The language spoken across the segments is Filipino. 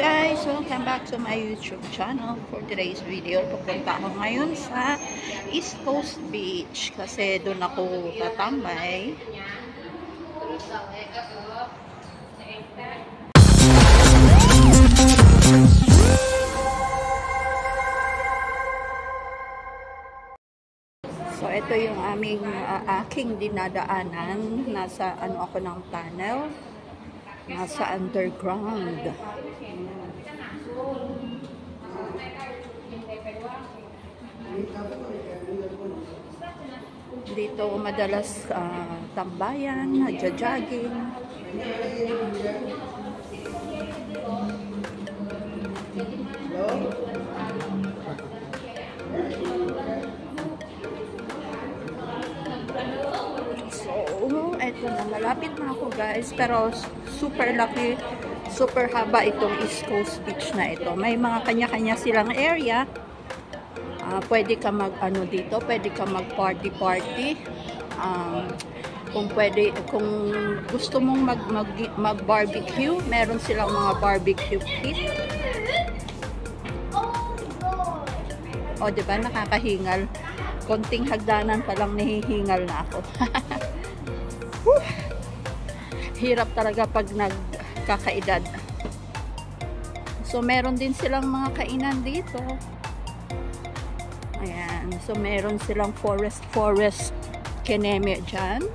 guys! Welcome back to my YouTube channel. For today's video, pupunta ako ngayon sa East Coast Beach kasi doon ako tatambay. So ito yung aking dinadaanan. Nasa ako ng tunnel. Nasa underground. Dito madalas tambayan, nagja-jogging. Ito na, malapit na ako guys, pero super laki, super haba itong East Coast Beach na ito. May mga kanya-kanya silang area. Pwede ka dito, pwede ka mag party. Kung gusto mong mag barbecue, meron silang mga barbecue pit. O diba, nakakahingal. Konting hagdanan pa lang nahihingal na ako. Hirap talaga pag nagkakaedad. So meron din silang mga kainan dito. Ayan, so meron silang forest keneme dyan.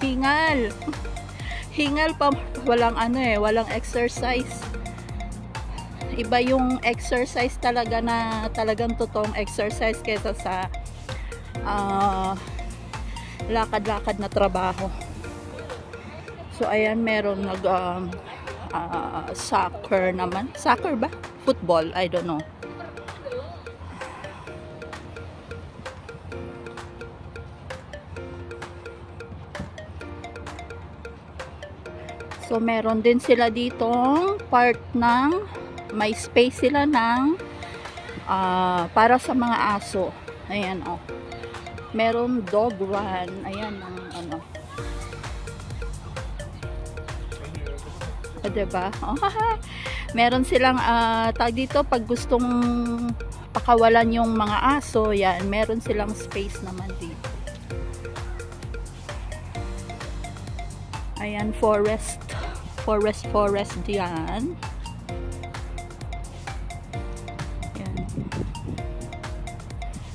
Hingal. Hingal pa, walang walang exercise. Iba yung exercise talaga na talagang totoong exercise kaysa sa lakad-lakad na trabaho. So ayan, meron soccer naman. Soccer ba? Football, I don't know. So meron din sila ditong part ng may space sila ng para sa mga aso. Ayan meron dog run. Ayan ang diba? Meron silang tag dito pag gustong pakawalan yung mga aso. Yan, meron silang space naman dito. Ayan, forest diyan.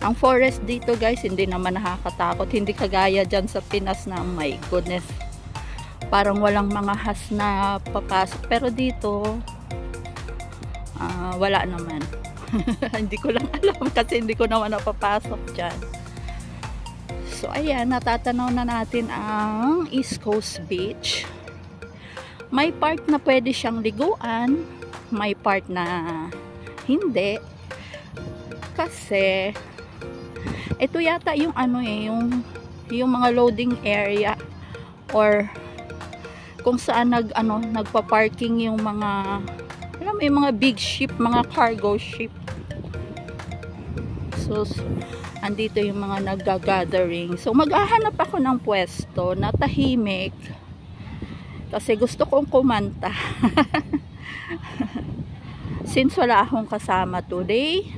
Ang forest dito guys, hindi naman nakakatakot. Hindi kagaya dyan sa Pinas na, my goodness, parang walang mga has na papasok. Pero dito, wala naman. Hindi ko lang alam kasi hindi ko naman napapasok dyan. So ayan, natatanaw na natin ang East Coast Beach. May part na pwede siyang liguan, may part na hindi. Kasi ito yata yung yung mga loading area or kung saan nagpa-parking yung mga yung mga big ship, mga cargo ship. So andito yung mga nagga-gathering. So maghahanap ako ng pwesto na tahimik kasi gusto kong kumanta. Since wala akong kasama today,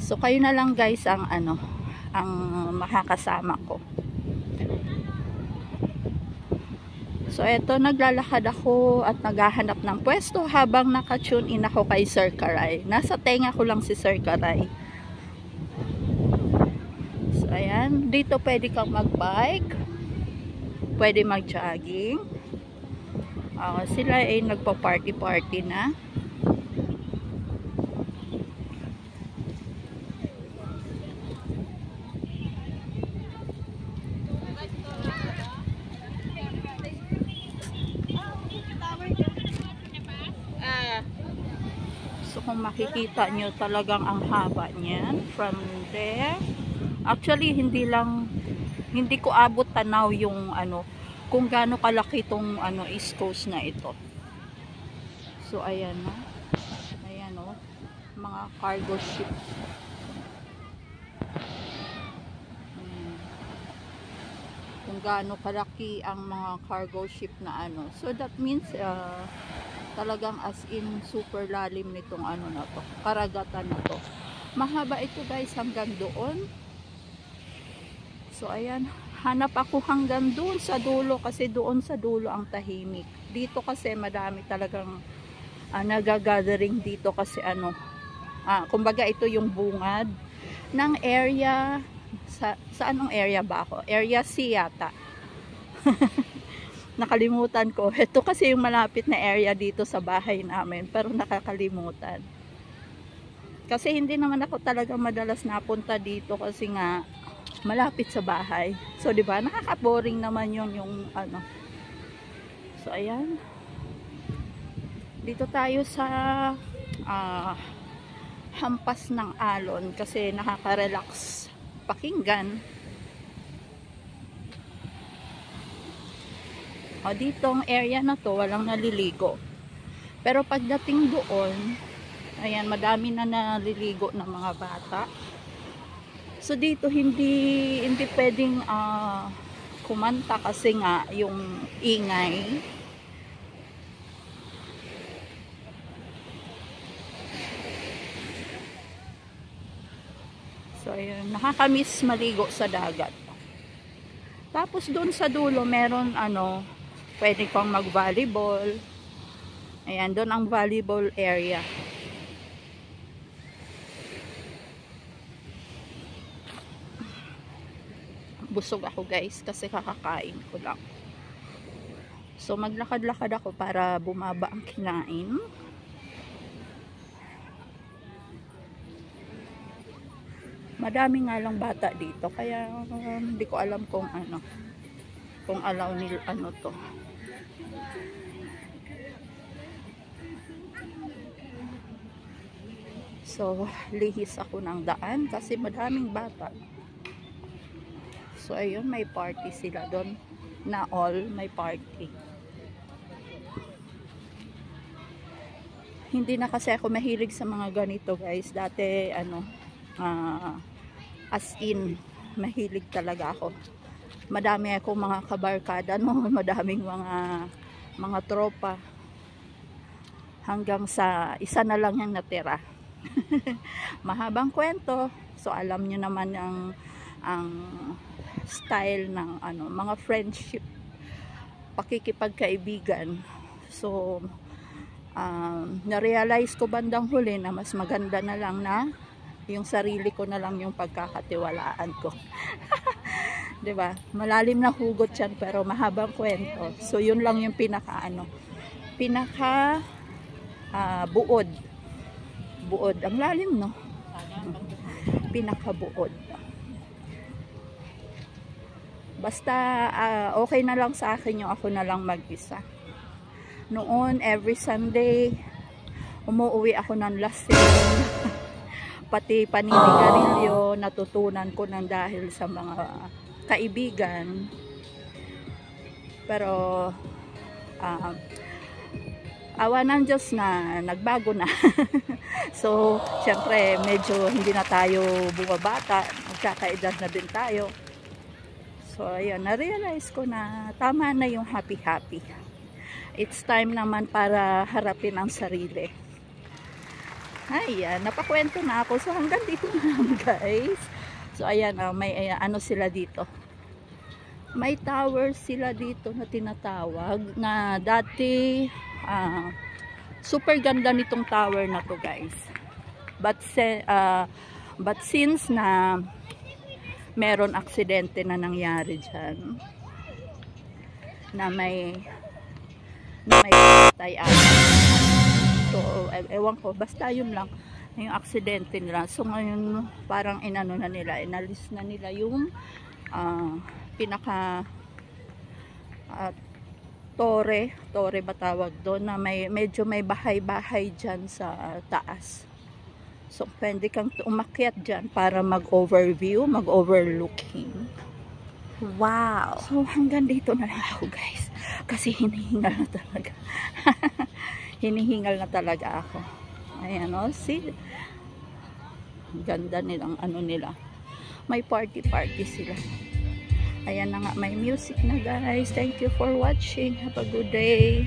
so kayo na lang guys ang makakasama ko. So eto, naglalakad ako at naghahanap ng pwesto habang naka-tune in ako kay Sir Karay. Nasa tenga ko lang si Sir Karay. So ayan, dito pwede kang mag-bike, pwede mag-jogging. Sila ay nagpa-party na. So kung makikita nyo, talagang ang haba niyan from there. Actually hindi ko abot tanaw yung kung gaano kalaki tong East Coast na ito. So ayan ayan mga cargo ship. kung gaano kalaki ang mga cargo ship na ano. So that means talagang as in super lalim nitong ano na to, karagatan na to. Mahaba ito guys hanggang doon. So ayan, hanap ako hanggang doon sa dulo kasi doon sa dulo ang tahimik. Dito kasi madami talagang nagagathering dito kasi ano, kumbaga ito yung bungad ng area sa anong area ba ako? Area C yata. Nakalimutan ko. Ito kasi yung malapit na area dito sa bahay namin, pero nakakalimutan. Kasi hindi naman ako talaga madalas napunta dito kasi nga malapit sa bahay. So, di ba? Nakaka-boring naman yung ano. So, ayan. Dito tayo sa hampas ng alon kasi nakaka-relax pakinggan. O, ditong area na to, walang naliligo. Pero pagdating doon, ayan, madami na naliligo ng mga bata. So dito hindi pwedeng kumanta kasi nga yung ingay. So ayun, nakakamiss maligo sa dagat. Tapos doon sa dulo meron ano, pwede kang mag-volleyball. Ayan, doon ang volleyball area. Busog ako guys kasi kakakain ko lang. So maglakad-lakad ako para bumaba ang kinain. Madami nga lang bata dito kaya hindi ko alam kung ano, kung allow nila ano to. So lihis ako ng daan kasi madaming bata. So ayun, may party sila doon na all may party. Hindi na kasi ako mahilig sa mga ganito guys. Dati ano, as in mahilig talaga ako. Madami akong mga kabarkada no, madaming mga tropa. Hanggang sa isa na lang yung natira. Mahabang kwento. So alam niyo naman ang style ng ano, mga friendship, pakikipagkaibigan. So na-realize ko bandang huli na mas maganda na lang na yung sarili ko na lang yung pagkakatiwalaan ko. 'Di ba? Malalim na hugot 'yan pero mahabang kwento. So yun lang yung pinaka buod. Buod ang lalim no. Pinakabuod. Basta okay na lang sa akin yung ako na lang mag-isa. Noon, every Sunday, umuwi ako ng lasing. Pati paninigarilyo, natutunan ko ng dahil sa mga kaibigan. Pero, awa ng Diyos na nagbago na. So, syempre, medyo hindi na tayo bumabata. Magkakaedad na din tayo. So, ayun, na-realize ko na tama na yung happy-happy. It's time naman para harapin ang sarili. Ayan, napakwento na ako. So, hanggang dito na lang, guys. So, ayan, may ano sila dito. May tower sila dito na tinatawag na dati, super ganda nitong tower na to, guys. But since na meron aksidente na nangyari dyan na may patay ata. So ewan ko, basta yun lang yung aksidente nila. So ngayon parang inano na nila, inalis na nila yung pinaka tore ba tawag doon, na medyo may bahay-bahay dyan sa taas. So, pwede kang umakyat dyan para mag-overview, mag-overlooking. Wow! So, hanggang dito na lang ako, guys. Kasi hinihingal na talaga. Hinihingal na talaga ako. Ayan, o. See? Ganda nilang ano nila. May party-party sila. Ayan na nga, may music na guys. Thank you for watching. Have a good day.